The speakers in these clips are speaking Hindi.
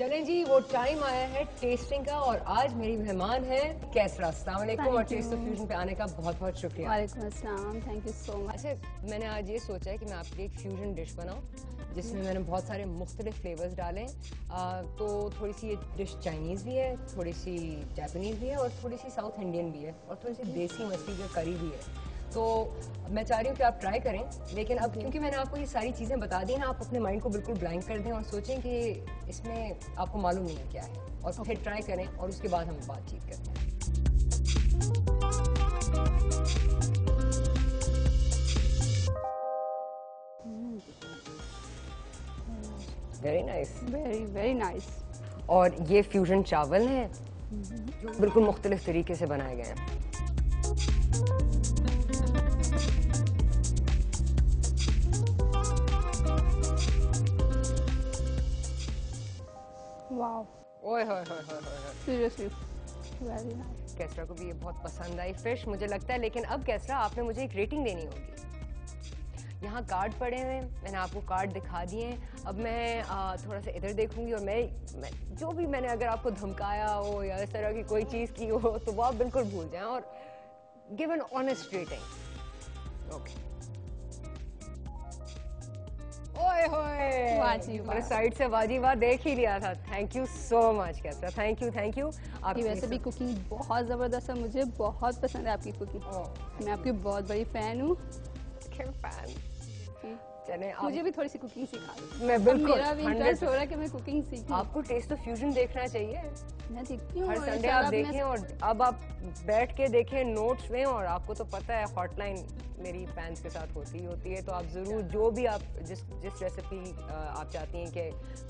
चलें जी, वो टाइम आया है टेस्टिंग का और आज मेरी मेहमान है कैसरा। अस्सलाम वालेकुम और टेस्ट ऑफ फ्यूजन पे आने का बहुत बहुत शुक्रिया। वालेकुम अस्सलाम, थैंक यू सो मच। अच्छा, मैंने आज ये सोचा है कि मैं आपके लिए एक फ्यूजन डिश बनाऊं जिसमें मैंने बहुत सारे मुख्तलिफ फ्लेवर्स डाले। तो थोड़ी सी ये डिश चाइनीज़ भी है, थोड़ी सी जापानीज़ भी है और थोड़ी सी साउथ इंडियन भी है और थोड़ी सी देसी मछली का करी भी है। तो मैं चाह रही हूँ कि आप ट्राई करें, लेकिन अब क्योंकि मैंने आपको ये सारी चीज़ें बता दी ना, आप अपने माइंड को बिल्कुल ब्लैंक कर दें और सोचें कि इसमें आपको मालूम नहीं है क्या है और फिर ट्राई करें और उसके बाद हम बातचीत करते हैं। Very nice, very very nice. और ये फ्यूजन चावल हैं जो बिल्कुल मुख्तलिफ तरीके से बनाए गए हैं। वाओ, ओए होए होए होए होए। Seriously very nice. कैसरा को भी ये बहुत पसंद आई फिश मुझे लगता है, लेकिन अब कैसरा आपने मुझे एक रेटिंग देनी होगी। यहाँ कार्ड पड़े हुए हैं, मैंने आपको कार्ड दिखा दिए हैं। अब मैं थोड़ा सा इधर देखूंगी और मैं जो भी मैंने अगर आपको धमकाया हो या इस तरह की कोई चीज़ की हो तो वो आप बिल्कुल भूल जाएं और give an honest rating. Okay, ओए होए, वाजी वाह। मैंने साइड से वाजी वाह देख ही लिया था। Thank you so much Qaisra, thank you thank you. आपकी वैसे भी कुकिंग बहुत ज़बरदस्त है, मुझे बहुत पसंद है आपकी कुकिंग। मैं आपकी बहुत बड़ी फ़ैन हूँ। चले मुझे भी थोड़ी सी कुकिंग सिखा दो। मैं बिल्कुल, मेरा भी इंटरेस्ट हो रहा है कि मैं कुकिंग सीखूं। आपको टेस्ट ऑफ फ्यूजन देखना चाहिए, मैं देखती हूँ हर और संडे आप देखें और अब आप बैठ के देखें, नोट्स लें। और आपको तो पता है हॉटलाइन मेरी फैंस के साथ होती है, तो आप ज़रूर जो भी आप जिस रेसिपी आप चाहती हैं कि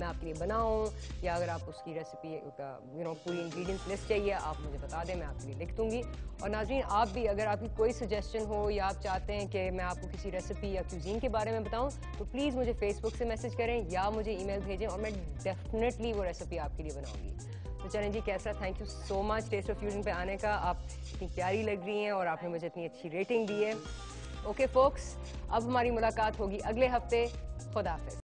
मैं आपके लिए बनाऊं, या अगर आप उसकी रेसिपी का पूरी इंग्रेडिएंट्स लिस्ट चाहिए आप मुझे बता दें, मैं आपके लिए लिख दूंगी। और नाज़रीन, आप भी अगर आपकी कोई सजेशन हो या आप चाहते हैं कि मैं आपको किसी रेसिपी या क्यूजीन के बारे में बताऊं, तो प्लीज़ मुझे फेसबुक से मैसेज करें या मुझे ईमेल भेजें और मैं डेफिनेटली वो रेसिपी आपके लिए बनाऊंगी। तो चलें जी, कैसा thank you so much taste of fusion पे आने का। आप इतनी प्यारी लग रही हैं और आपने मुझे इतनी अच्छी रेटिंग दी है। ओके फोक्स, अब हमारी मुलाकात होगी अगले हफ्ते। खुदा हाफिज़।